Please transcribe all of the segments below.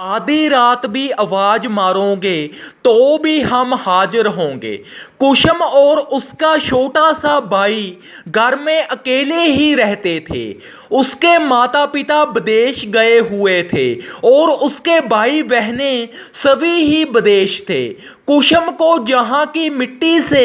आधी रात भी आवाज मारोगे तो भी हम हाजिर होंगे। कुसुम और उसका छोटा सा भाई घर में अकेले ही रहते थे। उसके माता पिता विदेश गए हुए थे और उसके भाई बहनें सभी ही विदेश थे। कुसुम को जहाँ की मिट्टी से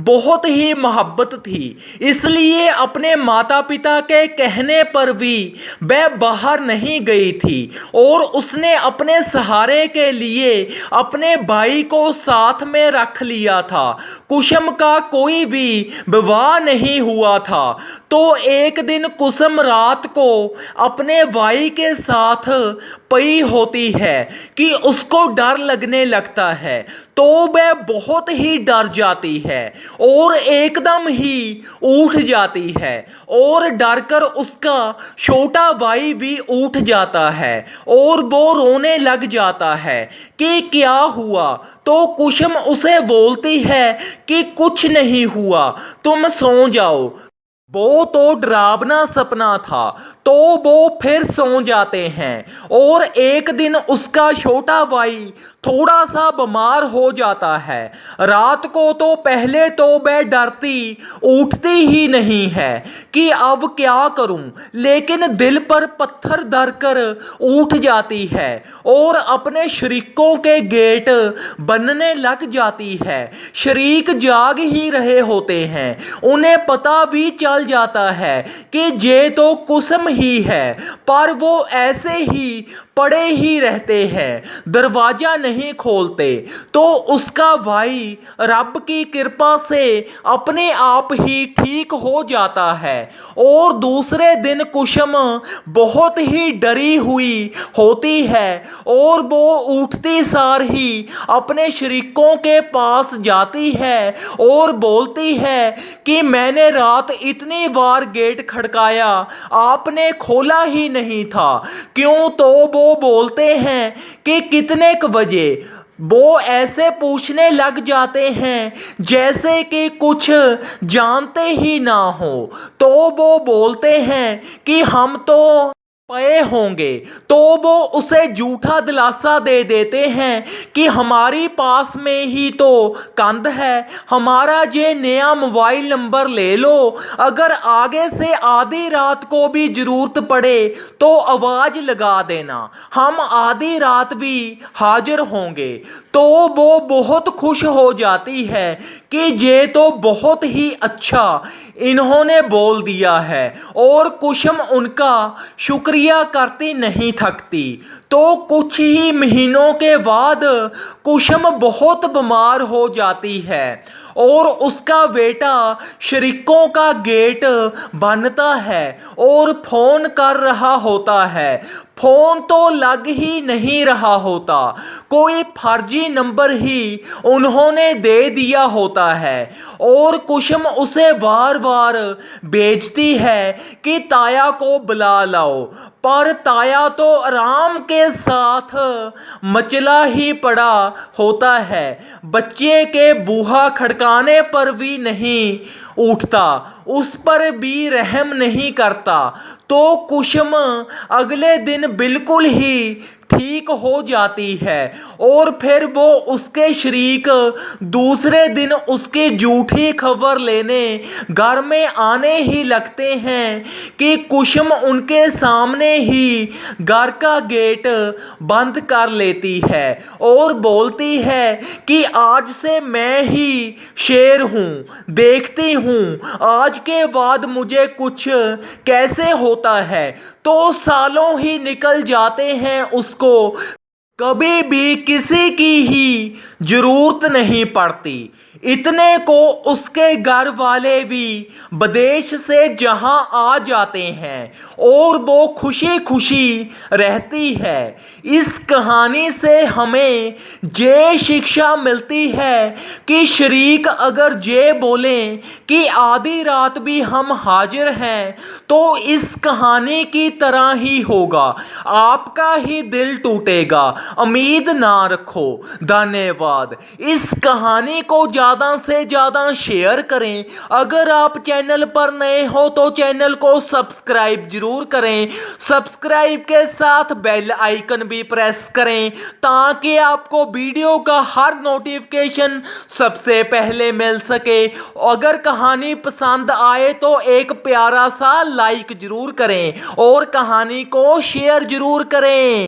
बहुत ही मोहब्बत थी, इसलिए अपने माता पिता के कहने पर भी वह बाहर नहीं गई थी और उसने अपने सहारे के लिए अपने भाई को साथ में रख लिया था। कुसुम का कोई भी विवाह नहीं हुआ था। तो एक दिन कुसुम रात को अपने भाई के साथ पई होती है कि उसको डर लगने लगता है। तो वह बहुत ही डर जाती है और एकदम ही उठ जाती है और डरकर उसका छोटा भाई भी उठ जाता है और वो रोने लग जाता है कि क्या हुआ। तो कुसुम उसे बोलती है कि कुछ नहीं हुआ, तुम सो जाओ। वो तो डरावना सपना था। तो वो फिर सो जाते हैं और एक दिन उसका छोटा भाई थोड़ा सा बीमार हो जाता है। रात को तो पहले तो वह डरती उठती ही नहीं है कि अब क्या करूं, लेकिन दिल पर पत्थर धरकर उठ जाती है और अपने शरीकों के गेट बनने लग जाती है। शरीक जाग ही रहे होते हैं, उन्हें पता भी चल जाता है कि ये तो कुसुम ही है, पर वो ऐसे ही पड़े ही रहते हैं, दरवाजा नहीं खोलते। तो उसका भाई रब की कृपा से अपने आप ही ठीक हो जाता है और दूसरे दिन कुसुम बहुत ही डरी हुई होती है और वो उठती सार ही अपने शरीकों के पास जाती है और बोलती है कि मैंने रात इतनी बार गेट खड़काया, आपने खोला ही नहीं था क्यों। तो वो बोलते हैं कि कितने बजे। वो ऐसे पूछने लग जाते हैं जैसे कि कुछ जानते ही ना हो। तो वो बोलते हैं कि हम तो पे होंगे। तो वो उसे झूठा दिलासा दे देते हैं कि हमारी पास में ही तो कंध है, हमारा ये नया मोबाइल नंबर ले लो, अगर आगे से आधी रात को भी जरूरत पड़े तो आवाज लगा देना, हम आधी रात भी हाजिर होंगे। तो वो बहुत खुश हो जाती है कि ये तो बहुत ही अच्छा इन्होंने बोल दिया है और कुसुम उनका शुक्रिया करती नहीं थकती। तो कुछ ही महीनों के बाद कुसुम बहुत बीमार हो जाती है और उसका बेटा शरीकों का गेट बनता है और फोन कर रहा होता है। फोन तो लग ही नहीं रहा होता, कोई फर्जी नंबर ही उन्होंने दे दिया होता है और कुसुम उसे बार बार भेजती है कि ताया को बुला लाओ, पर ताया तो आराम के साथ मचला ही पड़ा होता है, बच्चे के बूहा खड़काने पर भी नहीं उठता, उस पर भी रहम नहीं करता। तो कुसुम अगले दिन बिल्कुल ही ठीक हो जाती है और फिर वो उसके शरीक दूसरे दिन उसकी झूठी खबर लेने घर में आने ही लगते हैं कि कुसुम उनके सामने ही घर का गेट बंद कर लेती है और बोलती है कि आज से मैं ही शेर हूँ, देखती हूँ आज के बाद मुझे कुछ कैसे होता है। तो सालों ही निकल जाते हैं, उसको कभी भी किसी की ही जरूरत नहीं पड़ती। इतने को उसके घर वाले भी विदेश से जहां आ जाते हैं और वो खुशी खुशी रहती है। इस कहानी से हमें ये शिक्षा मिलती है कि शरीक अगर ये बोलें कि आधी रात भी हम हाजिर हैं तो इस कहानी की तरह ही होगा, आपका ही दिल टूटेगा, उम्मीद ना रखो। धन्यवाद। इस कहानी को ज़्यादा से ज़्यादा शेयर करें। अगर आप चैनल पर नए हो तो चैनल को सब्सक्राइब जरूर करें। सब्सक्राइब के साथ बेल आइकन भी प्रेस करें ताकि आपको वीडियो का हर नोटिफिकेशन सबसे पहले मिल सके। अगर कहानी पसंद आए तो एक प्यारा सा लाइक जरूर करें और कहानी को शेयर जरूर करें।